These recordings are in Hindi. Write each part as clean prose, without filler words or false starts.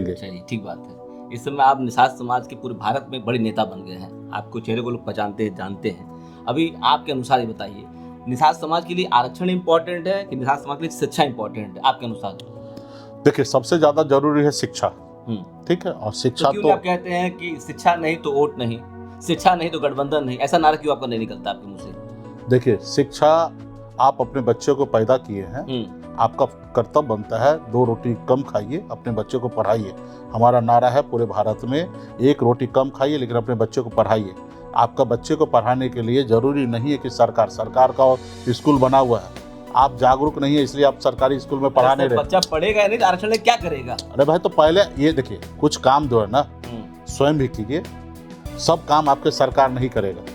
चलिए ठीक बात है। इस समय आप निषाद समाज के पूरे भारत में बड़े नेता बन गए हैं। आपको चेहरे को लोग पहचानते हैं, जानते हैं। अभी आपके अनुसार ये बताइए, निषाद समाज के लिए आरक्षण इम्पोर्टेंट है कि निषाद समाज के लिए शिक्षा इम्पोर्टेंट है आपके अनुसार? देखिए, सबसे ज़्यादा जरूरी है शिक्षा। ठीक है, और तो शिक्षा क्यों तो आप कहते हैं कि शिक्षा नहीं तो वोट नहीं, शिक्षा नहीं तो गठबंधन नहीं, ऐसा नारा क्यों आपका नहीं निकलता आपके मुंह से? देखिए, शिक्षा आप अपने बच्चे को पैदा किए हैं, आपका कर्तव्य बनता है 2 रोटी कम खाइए, अपने बच्चे को पढ़ाइए। हमारा नारा है पूरे भारत में, 1 रोटी कम खाइए लेकिन अपने बच्चे को पढ़ाइए। आपका बच्चे को पढ़ाने के लिए जरूरी नहीं है कि सरकार का स्कूल बना हुआ है, आप जागरूक नहीं है इसलिए आप सरकारी स्कूल में पढ़ा नहीं रहे। बच्चा पढ़ेगा नहीं तो आरक्षण क्या करेगा? अरे भाई, तो पहले ये देखिए, कुछ काम जो है ना स्वयं भी कीजिए। सब काम आपके सरकार नहीं करेगा।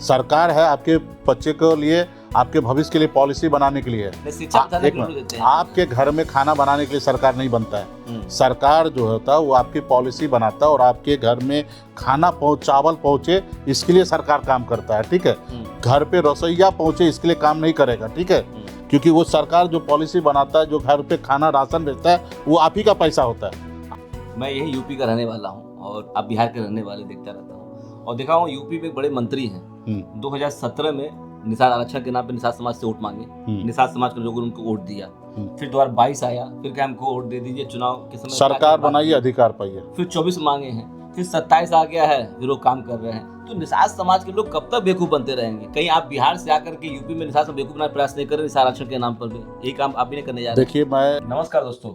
सरकार है आपके बच्चे के लिए, आपके भविष्य के लिए पॉलिसी बनाने के लिए है। एक मिनट, आपके घर में खाना बनाने के लिए सरकार नहीं बनता है। सरकार जो होता है वो आपकी पॉलिसी बनाता है और आपके घर में खाना चावल पहुंचे इसके लिए सरकार काम करता है। ठीक है, घर पे रसोईया पहुंचे इसके लिए काम नहीं करेगा। ठीक है, क्योंकि वो सरकार जो पॉलिसी बनाता है, जो घर पे खाना राशन भेजता है, वो आप ही का पैसा होता है। मैं यही यूपी का रहने वाला हूँ और आप बिहार के रहने वाले, देखता रहता हूँ और देखा हूँ यूपी में बड़े मंत्री हैं। 2017 में निषाद आरक्षण के नाम पे निषाद समाज से वोट मांगे, निषाद समाज के लोगों ने उनको वोट दिया। फिर 2022 आया, फिर क्या हमको वोट दे दीजिए, चुनाव के समय सरकार बनाइए, अधिकार पाइए। फिर 24 मांगे हैं, फिर 27 आ गया है, फिर वो काम कर रहे हैं। तो निषाद समाज के लोग कब तक बेवकूफ बनते रहेंगे? कहीं आप बिहार से आकर के यूपी में निषाद बेवकूफ बनाने प्रयास नहीं कर रहे? निषाद आरक्षण के नाम पर भी यही काम आप भी नहीं करने जा रहे? देखिए, नमस्कार दोस्तों,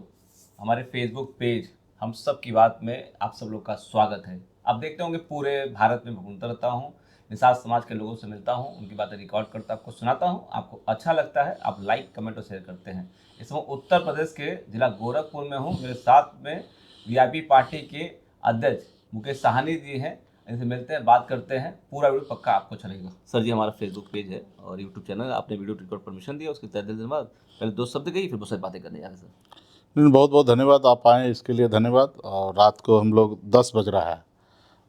हमारे फेसबुक पेज हम सब की बात में आप सब लोग का स्वागत है। आप देखते होंगे पूरे भारत में घूमता रहता हूँ, निषाद समाज के लोगों से मिलता हूँ, उनकी बातें रिकॉर्ड करता आपको सुनाता हूँ। आपको अच्छा लगता है, आप लाइक कमेंट और शेयर करते हैं। इस समय उत्तर प्रदेश के जिला गोरखपुर में हूँ। मेरे साथ में वीआईपी पार्टी के अध्यक्ष मुकेश साहनी जी हैं। इनसे मिलते हैं, बात करते हैं। पूरा वीडियो पक्का आपको अच्छा लगेगा। सर जी, हमारा फेसबुक पेज है और यूट्यूब चैनल, आपने वीडियो रिकॉर्ड परमिशन दिया, उसके तहे दिल से धन्यवाद। पहले 2 शब्द कहिए, फिर बहुत सारी बातें करने जा रहे हैं सर। बहुत बहुत धन्यवाद, आप आए इसके लिए धन्यवाद। और रात को हम लोग 10 बज रहा है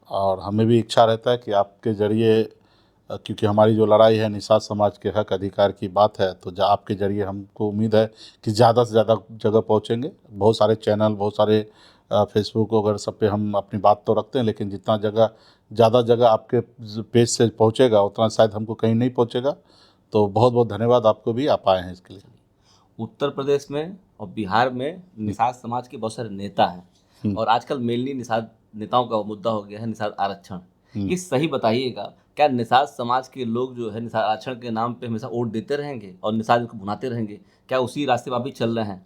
और हमें भी इच्छा रहता है कि आपके ज़रिए, क्योंकि हमारी जो लड़ाई है निषाद समाज के हक अधिकार की बात है, तो आपके ज़रिए हमको उम्मीद है कि ज़्यादा से ज़्यादा जगह पहुंचेंगे। बहुत सारे चैनल, बहुत सारे फेसबुक वगैरह सब पे हम अपनी बात तो रखते हैं, लेकिन जितना ज़्यादा जगह आपके पेज से पहुंचेगा उतना शायद हमको कहीं नहीं पहुंचेगा। तो बहुत बहुत धन्यवाद आपको भी, आप आए हैं इसके लिए। उत्तर प्रदेश में और बिहार में निषाद समाज के बहुत सारे नेता हैं और आजकल मेनली निषाद नेताओं का मुद्दा हो गया है निषाद आरक्षण। ये सही बताइएगा, क्या निषाद समाज के लोग जो है निषाद आरक्षण के नाम पे हमेशा वोट देते रहेंगे और निषाद को भुनाते रहेंगे? क्या उसी रास्ते पर आप भी चल रहे हैं?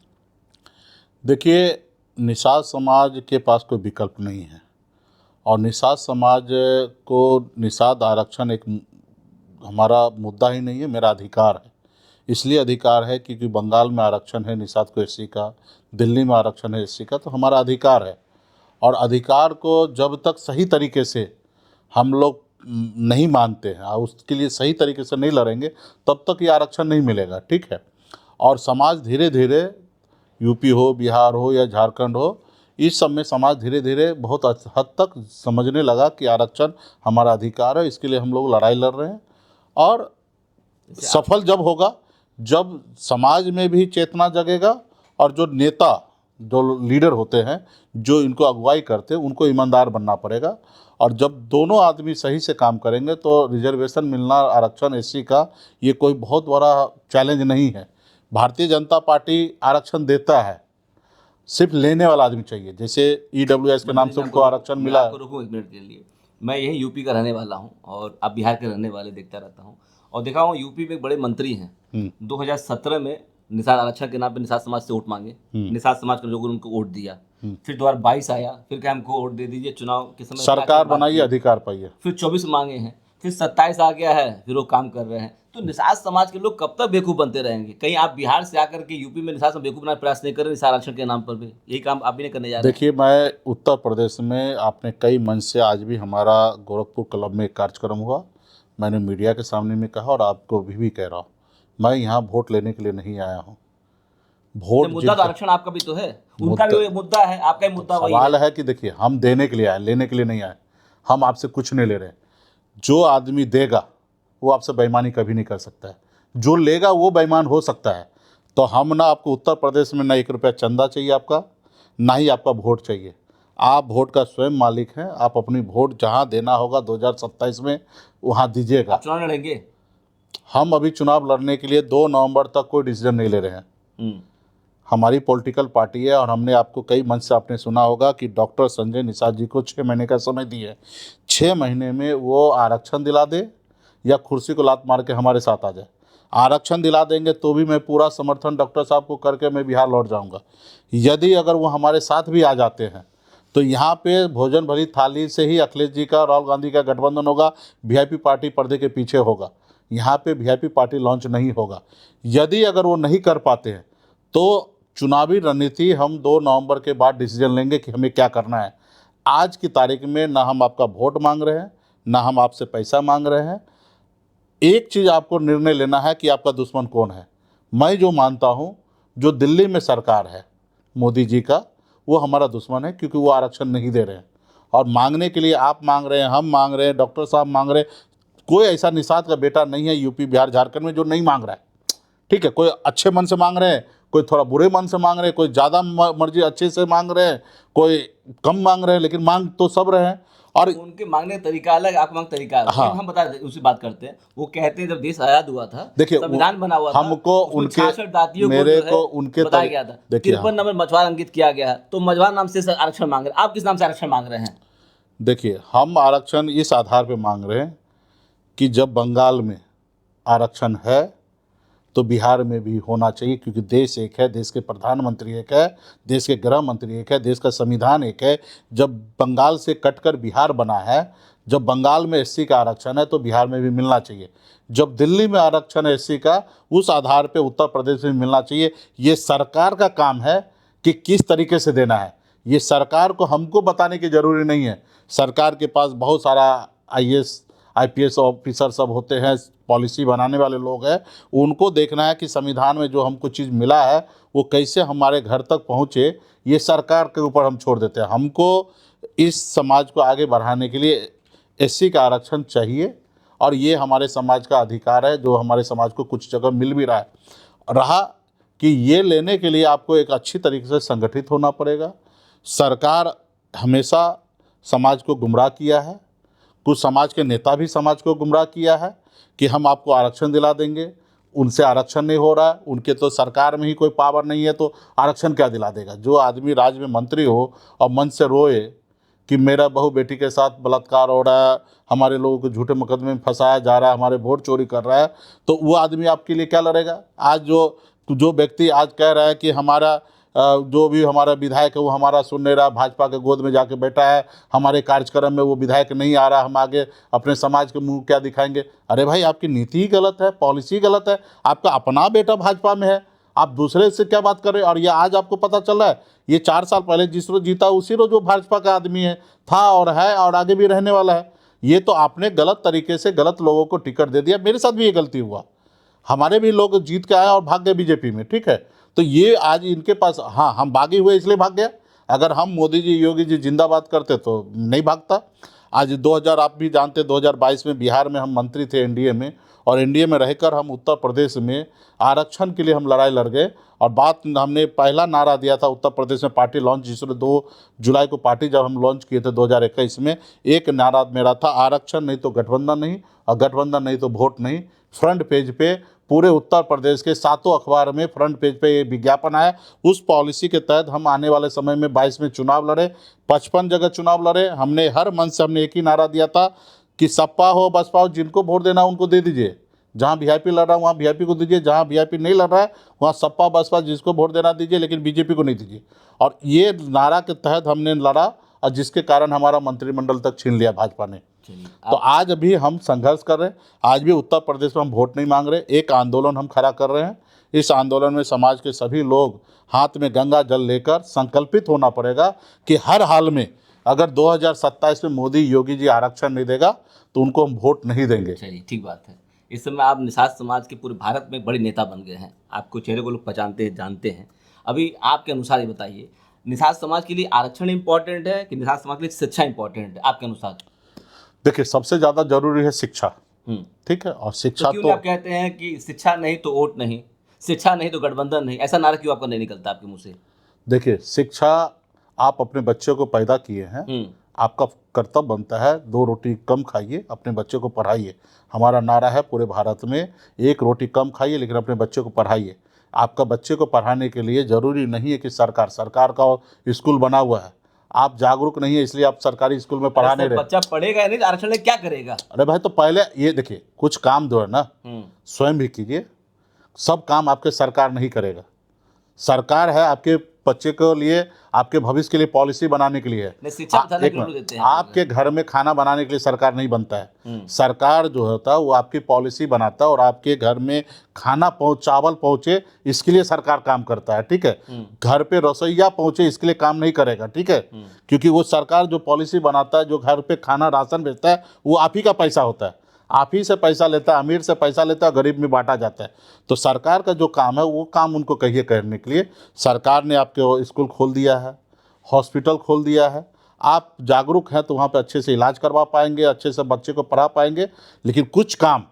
देखिए, निषाद समाज के पास कोई विकल्प नहीं है और निषाद समाज को निषाद आरक्षण एक हमारा मुद्दा ही नहीं है, मेरा अधिकार है। इसलिए अधिकार है क्योंकि बंगाल में आरक्षण है निषाद को एससी का, दिल्ली में आरक्षण है एससी का, तो हमारा अधिकार है। और अधिकार को जब तक सही तरीके से हम लोग नहीं मानते हैं और उसके लिए सही तरीके से नहीं लड़ेंगे, तब तक ये आरक्षण नहीं मिलेगा। ठीक है, और समाज धीरे धीरे, यूपी हो, बिहार हो या झारखंड हो, इस सब में समाज धीरे धीरे बहुत हद तक समझने लगा कि आरक्षण हमारा अधिकार है। इसके लिए हम लोग लड़ाई लड़ रहे हैं और सफल जब होगा, जब समाज में भी चेतना जगेगा और जो नेता, जो लीडर होते हैं, जो इनको अगुवाई करते हैं, उनको ईमानदार बनना पड़ेगा। और जब दोनों आदमी सही से काम करेंगे तो रिजर्वेशन मिलना, आरक्षण एससी का, ये कोई बहुत बड़ा चैलेंज नहीं है। भारतीय जनता पार्टी आरक्षण देता है, सिर्फ लेने वाला आदमी चाहिए। जैसे ईडब्ल्यूएस के नाम से उनको आरक्षण मिला। रुको 1 मिनट के लिए, मैं यही यूपी का रहने वाला हूँ और आप बिहार के रहने वाले, देखता रहता हूँ और देखा हूँ यूपी में बड़े मंत्री हैं। 2017 में निषाद आरक्षण के नाम पे निषाद समाज से वोट मांगे, निषाद समाज के लोगों ने उनको वोट दिया। फिर 2022 आया, फिर क्या हमको वोट दे दीजिए, चुनाव के समय सरकार बनाइए, अधिकार पाइए। फिर 24 मांगे हैं, फिर 27 आ गया है, फिर वो काम कर रहे हैं। तो निषाद समाज के लोग कब तक बेवकूफ बनते रहेंगे? कहीं आप बिहार से आकर के यूपी में निषाद बेवकूफ बनाने प्रयास नहीं कर रहे? निषाद आरक्षण के नाम पर भी यही काम आप भी नहीं करने जा रहे? देखिए, मैं उत्तर प्रदेश में, आपने कई मंच से, आज भी हमारा गोरखपुर क्लब में एक कार्यक्रम हुआ, मैंने मीडिया के सामने में कहा और आपको भी कह रहा हूँ, मैं यहाँ वोट लेने के लिए नहीं आया हूँ। वोट मुद्दा तो आरक्षण आपका भी तो है, उनका भी मुद्दा है, आपका ही मुद्दा वही सवाल है कि देखिए, हम देने के लिए आए, लेने के लिए नहीं आए। हम आपसे कुछ नहीं ले रहे। जो आदमी देगा वो आपसे बेईमानी कभी नहीं कर सकता है, जो लेगा वो बेईमान हो सकता है। तो हम ना, आपको उत्तर प्रदेश में ना 1 रुपया चंदा चाहिए आपका, ना ही आपका वोट चाहिए। आप वोट का स्वयं मालिक हैं, आप अपनी वोट जहां देना होगा 2027 में वहां दीजिएगा। आप चुनाव लड़ेंगे? हम अभी चुनाव लड़ने के लिए 2 नवंबर तक कोई डिसीजन नहीं ले रहे हैं। हम्म। हमारी पॉलिटिकल पार्टी है और हमने आपको कई मंच से आपने सुना होगा कि डॉक्टर संजय निषाद जी को 6 महीने का समय दिए। 6 महीने में वो आरक्षण दिला दे या कुर्सी को लात मार के हमारे साथ आ जाए। आरक्षण दिला देंगे तो भी मैं पूरा समर्थन डॉक्टर साहब को करके मैं बिहार लौट जाऊंगा। यदि अगर वो हमारे साथ भी आ जाते हैं तो यहाँ पे भोजन भरी थाली से ही अखिलेश जी का राहुल गांधी का गठबंधन होगा। वीआईपी पार्टी पर्दे के पीछे होगा, यहाँ पे वीआईपी पार्टी लॉन्च नहीं होगा। यदि अगर वो नहीं कर पाते हैं तो चुनावी रणनीति हम 2 नवंबर के बाद डिसीजन लेंगे कि हमें क्या करना है। आज की तारीख में ना हम आपका वोट मांग रहे हैं, ना हम आपसे पैसा मांग रहे हैं। एक चीज़ आपको निर्णय लेना है कि आपका दुश्मन कौन है। मैं जो मानता हूँ, जो दिल्ली में सरकार है मोदी जी का, वो हमारा दुश्मन है, क्योंकि वो आरक्षण नहीं दे रहे हैं। और मांगने के लिए आप मांग रहे हैं, हम मांग रहे हैं, डॉक्टर साहब मांग रहे हैं। कोई ऐसा निषाद का बेटा नहीं है यूपी बिहार झारखंड में जो नहीं मांग रहा है। ठीक है, कोई अच्छे मन से मांग रहे हैं, कोई थोड़ा बुरे मन से मांग रहे हैं, कोई ज़्यादा मर्जी अच्छे से मांग रहे हैं, कोई कम मांग रहे हैं, लेकिन मांग तो सब रहे हैं। और उनके मांगने का तरीका अलग, आपका मांगने का तरीका अलग। हाँ। लेकिन हम बता दें, उसी बात करते हैं। वो कहते हैं जब देश आज़ाद हुआ था, देखिए, संविधान बना हुआ था, हमको उसमें उनके 66 जातियों को मेरे जो है को उनके बताया गया था। देखिए, 53 नंबर मछुआर अंकित किया गया है, तो मछुआर नाम से आरक्षण मांग रहे हैं। आप किस नाम से आरक्षण मांग रहे हैं? देखिए, हम आरक्षण इस आधार पे मांग रहे हैं कि जब बंगाल में आरक्षण है तो बिहार में भी होना चाहिए, क्योंकि देश एक है, देश के प्रधानमंत्री एक है, देश के गृह मंत्री एक है, देश का संविधान एक है। जब बंगाल से कटकर बिहार बना है, जब बंगाल में एससी का आरक्षण है तो बिहार में भी मिलना चाहिए। जब दिल्ली में आरक्षण है एससी का, उस आधार पे उत्तर प्रदेश में मिलना चाहिए। ये सरकार का काम है कि किस तरीके से देना है। ये सरकार को हमको बताने की ज़रूरी नहीं है। सरकार के पास बहुत सारा आईएएस आईपीएस ऑफिसर सब होते हैं, पॉलिसी बनाने वाले लोग हैं। उनको देखना है कि संविधान में जो हमको चीज़ मिला है वो कैसे हमारे घर तक पहुँचे। ये सरकार के ऊपर हम छोड़ देते हैं। हमको इस समाज को आगे बढ़ाने के लिए एससी का आरक्षण चाहिए, और ये हमारे समाज का अधिकार है, जो हमारे समाज को कुछ जगह मिल भी रहा है। रहा कि ये लेने के लिए आपको एक अच्छी तरीके से संगठित होना पड़ेगा। सरकार हमेशा समाज को गुमराह किया है, कुछ समाज के नेता भी समाज को गुमराह किया है कि हम आपको आरक्षण दिला देंगे। उनसे आरक्षण नहीं हो रहा है, उनके तो सरकार में ही कोई पावर नहीं है, तो आरक्षण क्या दिला देगा। जो आदमी राज्य में मंत्री हो और मन से रोए कि मेरा बहू बेटी के साथ बलात्कार हो रहा है, हमारे लोगों को झूठे मुकदमे में फंसाया जा रहा है, हमारे वोट चोरी कर रहा है, तो वो आदमी आपके लिए क्या लड़ेगा। आज जो व्यक्ति आज कह रहा है कि हमारा जो भी हमारा विधायक है वो हमारा सुन नहीं रहा, भाजपा के गोद में जाके बैठा है, हमारे कार्यक्रम में वो विधायक नहीं आ रहा, हम आगे अपने समाज के मुंह क्या दिखाएंगे। अरे भाई, आपकी नीति ही गलत है, पॉलिसी गलत है। आपका अपना बेटा भाजपा में है, आप दूसरे से क्या बात कर रहे हैं। और ये आज आपको पता चल रहा है, ये 4 साल पहले जिस रोज जीता उसी रोज जो भाजपा का आदमी है, था और है और आगे भी रहने वाला है। ये तो आपने गलत तरीके से गलत लोगों को टिकट दे दिया। मेरे साथ भी ये गलती हुआ, हमारे भी लोग जीत के आए और भाग गए बीजेपी में। ठीक है, तो ये आज इनके पास, हाँ, हम भागे हुए इसलिए भाग गया। अगर हम मोदी जी योगी जी जिंदाबाद करते तो नहीं भागता। आज 2000 आप भी जानते, 2022 में बिहार में हम मंत्री थे एनडीए में, और एनडीए में रहकर हम उत्तर प्रदेश में आरक्षण के लिए हम लड़ाई लड़ गए। और बात हमने पहला नारा दिया था उत्तर प्रदेश में पार्टी लॉन्च, जिसमें 2 जुलाई को पार्टी जब हम लॉन्च किए थे 2021 में, एक नारा मेरा था, आरक्षण नहीं तो गठबंधन नहीं, और गठबंधन नहीं तो वोट नहीं। फ्रंट पेज पे पूरे उत्तर प्रदेश के 7 अखबार में फ्रंट पेज पे ये विज्ञापन आया। उस पॉलिसी के तहत हम आने वाले समय में 22 में चुनाव लड़े, 55 जगह चुनाव लड़े। हमने हर मंच से हमने एक ही नारा दिया था कि सपा हो बसपा हो, जिनको वोट देना उनको दे दीजिए। जहाँ वीआईपी लड़ रहा है वहाँ वीआईपी को दीजिए, जहाँ वीआईपी नहीं लड़ रहा है वहाँ सपा बसपा जिसको वोट देना दीजिए, लेकिन बीजेपी को नहीं दीजिए। और ये नारा के तहत हमने लड़ा, और जिसके कारण हमारा मंत्रिमंडल तक छीन लिया भाजपा ने। तो आज भी हम संघर्ष कर रहे हैं। आज भी उत्तर प्रदेश में हम वोट नहीं मांग रहे, एक आंदोलन हम खड़ा कर रहे हैं। इस आंदोलन में समाज के सभी लोग हाथ में गंगा जल लेकर संकल्पित होना पड़ेगा कि हर हाल में अगर 2027 में मोदी योगी जी आरक्षण नहीं देगा तो उनको हम वोट नहीं देंगे। चलिए, ठीक बात है। इस समय आप निषाद समाज के पूरे भारत में बड़े नेता बन गए हैं, आपको चेहरे को लोग पहचानते हैं, जानते हैं। अभी आपके अनुसार ये बताइए, निषाद समाज के लिए आरक्षण इंपॉर्टेंट है कि निषाद समाज के लिए शिक्षा इंपॉर्टेंट है आपके अनुसार? देखिए, सबसे ज़्यादा जरूरी है शिक्षा। ठीक है, और शिक्षा तो क्यों आप कहते हैं कि शिक्षा नहीं तो वोट नहीं, शिक्षा नहीं तो गठबंधन नहीं, ऐसा नारा क्यों आपका नहीं निकलता आपके मुंह से? देखिए, शिक्षा आप अपने बच्चे को पैदा किए हैं, आपका कर्तव्य बनता है 2 रोटी कम खाइए, अपने बच्चे को पढ़ाइए। हमारा नारा है पूरे भारत में, 1 रोटी कम खाइए लेकिन अपने बच्चे को पढ़ाइए। आपका बच्चे को पढ़ाने के लिए ज़रूरी नहीं है कि सरकार का स्कूल बना हुआ है, आप जागरूक नहीं है इसलिए आप सरकारी स्कूल में पढ़ा नहीं सर, रहे। बच्चा पढ़ेगा या नहीं, आरक्षण लेके क्या करेगा? अरे भाई, तो पहले ये देखिए, कुछ काम जो है ना स्वयं भी कीजिए। सब काम आपके सरकार नहीं करेगा। सरकार है आपके बच्चे के लिए, आपके भविष्य के लिए पॉलिसी बनाने के लिए है। नहीं, शिक्षा बताने एक के लिए मिनट, देते हैं आपके घर में खाना बनाने के लिए सरकार नहीं बनता है। सरकार जो होता है वो आपकी पॉलिसी बनाता है और आपके घर में खाना चावल पहुंचे इसके लिए सरकार काम करता है, ठीक है। घर पे रसोईया पहुंचे इसके लिए काम नहीं करेगा, ठीक है। क्योंकि वो सरकार जो पॉलिसी बनाता है, जो घर पे खाना राशन भेजता है, वो आप ही का पैसा होता है। आप ही से पैसा लेता है, अमीर से पैसा लेता है, गरीब में बांटा जाता है। तो सरकार का जो काम है वो काम उनको कहिए करने के लिए। सरकार ने आपके स्कूल खोल दिया है, हॉस्पिटल खोल दिया है, आप जागरूक हैं तो वहाँ पे अच्छे से इलाज करवा पाएंगे, अच्छे से बच्चे को पढ़ा पाएंगे। लेकिन कुछ काम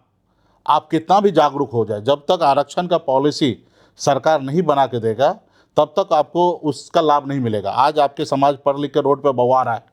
आप कितना भी जागरूक हो जाए, जब तक आरक्षण का पॉलिसी सरकार नहीं बना के देगा तब तक आपको उसका लाभ नहीं मिलेगा। आज आपके समाज पढ़ लिख के रोड पर बवा रहा है,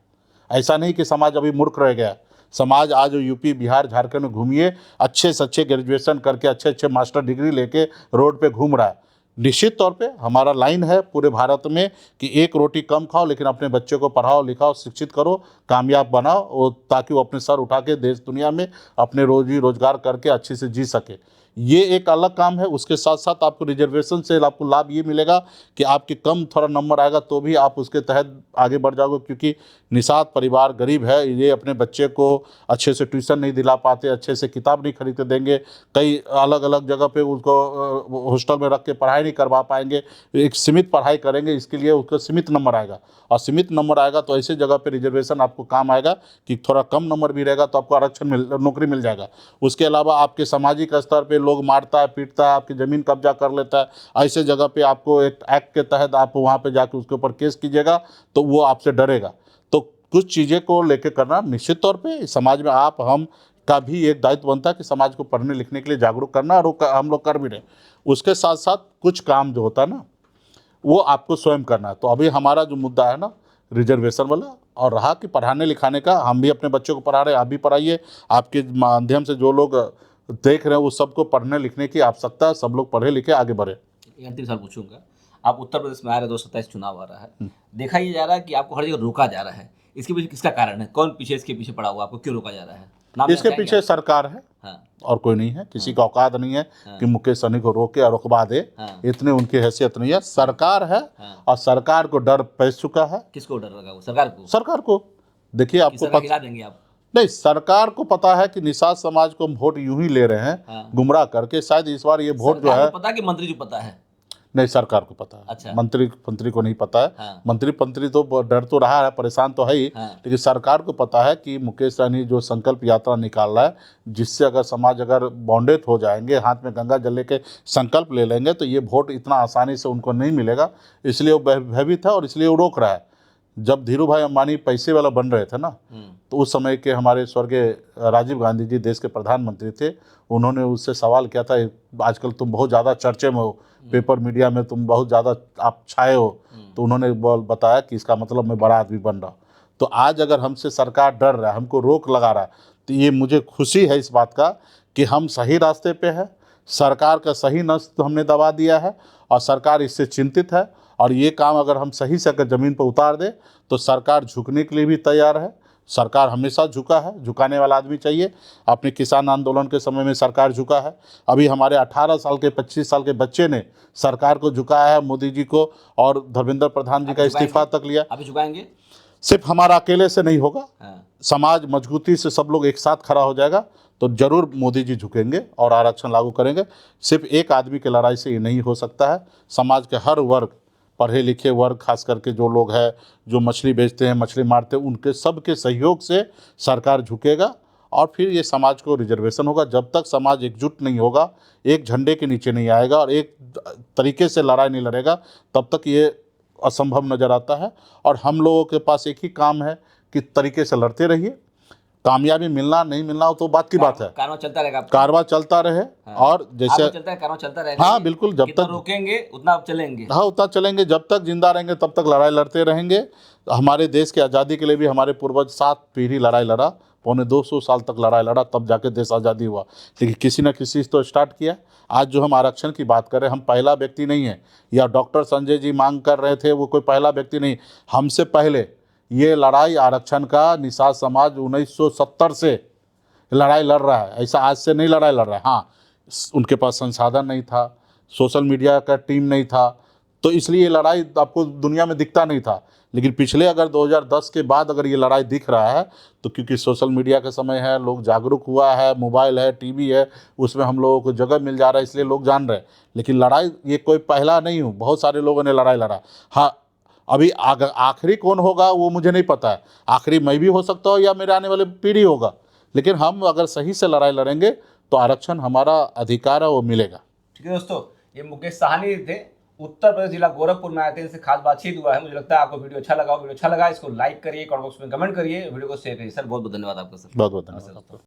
ऐसा नहीं कि समाज अभी मूर्ख रह गया है। समाज आज यूपी बिहार झारखंड में घूमिए, अच्छे से अच्छे ग्रेजुएशन करके अच्छे अच्छे मास्टर डिग्री लेके रोड पे घूम रहा है। निश्चित तौर पे हमारा लाइन है पूरे भारत में कि 1 रोटी कम खाओ लेकिन अपने बच्चे को पढ़ाओ लिखाओ, शिक्षित करो, कामयाब बनाओ, ताकि वो अपने सर उठा के देश दुनिया में अपने रोजी रोजगार करके अच्छे से जी सके। ये एक अलग काम है। उसके साथ साथ आपको रिजर्वेशन से आपको लाभ ये मिलेगा कि आपके कम थोड़ा नंबर आएगा तो भी आप उसके तहत आगे बढ़ जाओगे, क्योंकि निषाद परिवार गरीब है, ये अपने बच्चे को अच्छे से ट्यूशन नहीं दिला पाते, अच्छे से किताब नहीं खरीद के देंगे, कई अलग अलग जगह पे उसको हॉस्टल में रख के पढ़ाई नहीं करवा पाएंगे। एक सीमित पढ़ाई करेंगे, इसके लिए उसका सीमित नंबर आएगा, और सीमित नंबर आएगा तो ऐसे जगह पे रिजर्वेशन आपको काम आएगा कि थोड़ा कम नंबर भी रहेगा तो आपको आरक्षण नौकरी मिल जाएगा। उसके अलावा आपके सामाजिक स्तर पे लोग मारता है पीटता है, आपकी ज़मीन कब्जा कर लेता है, ऐसे जगह पे आपको एक एक्ट के तहत आप वहाँ पे जाके उसके ऊपर केस कीजिएगा तो वो आपसे डरेगा। तो कुछ चीज़ें को लेके करना निश्चित तौर पे समाज में आप हम का भी एक दायित्व बनता है कि समाज को पढ़ने लिखने के लिए जागरूक करना, और वो हम लोग कर भी रहे। उसके साथ साथ कुछ काम जो होता है ना वो आपको स्वयं करना है। तो अभी हमारा जो मुद्दा है ना रिजर्वेशन वाला, और रहा कि पढ़ाने लिखाने का, हम भी अपने बच्चों को पढ़ा रहे हैं, आप भी पढ़ाइए। आपके माध्यम से जो लोग देख रहे हैं वो सबको पढ़ने लिखने की आवश्यकता है, सब लोग पढ़े लिखे आगे बढ़े। एक अंतिम सवाल पूछूंगा, आप उत्तर प्रदेश में आ रहे, 2027 चुनाव आ रहा है, देखा ये जा रहा है कि आपको हर जगह रोका जा रहा है, इसके पीछे किसका कारण है? कौन पीछे इसके पीछे पड़ा हुआ, आपको क्यों रोका जा रहा है? नाम इसके बताएंगे पीछे आप? सरकार है हाँ और कोई नहीं है। किसी का औकात नहीं है कि मुकेश सहनी को रोके और रुकवा दे, हाँ इतने उनकी हैसियत नहीं है। सरकार है हाँ। और सरकार को डर पैस चुका है। किसको डर लगा? वो सरकार को? सरकार को देखिए, कि आपको सरकार पता गिरा देंगे आप? नहीं, सरकार को पता है कि निषाद समाज को हम वोट यूं ही ले रहे हैं हाँ। गुमराह करके। शायद इस बार ये वोट जो सरकार है, को पता कि मंत्री को पता है? नहीं, सरकार को पता है। अच्छा। मंत्री को नहीं पता है। हाँ। मंत्री तो डर तो रहा है, परेशान तो है ही, हाँ। लेकिन सरकार को पता है कि मुकेश सहनी जो संकल्प यात्रा निकाल रहा है, जिससे अगर समाज अगर बॉन्डेड हो जाएंगे, हाथ में गंगा जल के संकल्प ले लेंगे तो ये वोट इतना आसानी से उनको नहीं मिलेगा। इसलिए वो भयभीत है और इसलिए वो रोक रहा है। जब धीरू भाई अंबानी पैसे वाला बन रहे थे ना, तो उस समय के हमारे स्वर्गीय राजीव गांधी जी देश के प्रधानमंत्री थे, उन्होंने उससे सवाल किया था, आजकल तुम बहुत ज़्यादा चर्चे में हो, पेपर मीडिया में तुम बहुत ज़्यादा आप छाए हो, तो उन्होंने बताया कि इसका मतलब मैं बड़ा आदमी बन रहा हूँ। तो आज अगर हमसे सरकार डर रहा है, हमको रोक लगा रहा है, तो ये मुझे खुशी है इस बात का कि हम सही रास्ते पे है। सरकार का सही नस हमने दबा दिया है और सरकार इससे चिंतित है, और ये काम अगर हम सही से अगर ज़मीन पर उतार दें तो सरकार झुकने के लिए भी तैयार है। सरकार हमेशा झुका है, झुकाने वाला आदमी चाहिए। अपने किसान आंदोलन के समय में सरकार झुका है। अभी हमारे 18 साल के 25 साल के बच्चे ने सरकार को झुकाया है, मोदी जी को, और धर्मेंद्र प्रधान जी का इस्तीफा तक लिया। अभी झुकाएंगे? सिर्फ हमारा अकेले से नहीं होगा, हाँ। समाज मजबूती से सब लोग एक साथ खड़ा हो जाएगा तो जरूर मोदी जी झुकेंगे और आरक्षण लागू करेंगे। सिर्फ एक आदमी की लड़ाई से ये नहीं हो सकता है। समाज के हर वर्ग, पढ़े लिखे वर्ग, खास करके जो लोग हैं जो मछली बेचते हैं, मछली मारते हैं, उनके सबके सहयोग से सरकार झुकेगा और फिर ये समाज को रिजर्वेशन होगा। जब तक समाज एकजुट नहीं होगा, एक झंडे के नीचे नहीं आएगा और एक तरीके से लड़ाई नहीं लड़ेगा, तब तक ये असंभव नज़र आता है। और हम लोगों के पास एक ही काम है कि तरीके से लड़ते रहिए, कामयाबी मिलना नहीं मिलना वो तो बात की बात है, कारवां चलता रहेगा आपका। कारवां चलता रहे। हाँ। और जैसे आपको चलता है, कारवां चलता रहेगा। हाँ ये बिल्कुल, जब जितना तक रोकेंगे उतना आप चलेंगे। हाँ उतना चलेंगे, जब तक जिंदा रहेंगे तब तक लड़ाई लड़ते रहेंगे। हमारे देश की आज़ादी के लिए भी हमारे पूर्वज 7 पीढ़ी लड़ाई लड़ा, पौने 200 साल तक लड़ाई लड़ा, तब जाके देश आज़ादी हुआ। लेकिन किसी न किसी से तो स्टार्ट किया। आज जो हम आरक्षण की बात कर रहे हैं, हम पहला व्यक्ति नहीं है, या डॉक्टर संजय जी मांग कर रहे थे वो कोई पहला व्यक्ति नहीं। हमसे पहले ये लड़ाई आरक्षण का निषाद समाज 1970 से लड़ाई लड़ रहा है, ऐसा आज से नहीं लड़ाई लड़ रहा है। हाँ, उनके पास संसाधन नहीं था, सोशल मीडिया का टीम नहीं था, तो इसलिए ये लड़ाई आपको दुनिया में दिखता नहीं था। लेकिन पिछले अगर 2010 के बाद अगर ये लड़ाई दिख रहा है तो क्योंकि सोशल मीडिया का समय है, लोग जागरूक हुआ है, मोबाइल है, टीवी है, उसमें हम लोगों को जगह मिल जा रहा है, इसलिए लोग जान रहे हैं। लेकिन लड़ाई ये कोई पहला नहीं हूँ, बहुत सारे लोगों ने लड़ाई लड़ा। हाँ, अभी आखिरी कौन होगा वो मुझे नहीं पता है, आखिरी मैं भी हो सकता हूँ या मेरे आने वाले पीढ़ी होगा। लेकिन हम अगर सही से लड़ाई लड़ेंगे तो आरक्षण हमारा अधिकार है, वो मिलेगा। ठीक है दोस्तों, ये मुकेश साहनी थे, उत्तर प्रदेश जिला गोरखपुर में आए थे, इनसे खास बातचीत हुआ है। मुझे लगता है आपको वीडियो अच्छा लगा। वीडियो अच्छा लगा इसको लाइक करिए, कमेंट बॉक्स में कमेंट करिए, वीडियो को शेयर करिए। सर बहुत बहुत धन्यवाद आपका। सर बहुत बहुत नमस्ते धन्यवाद। दोस्तों।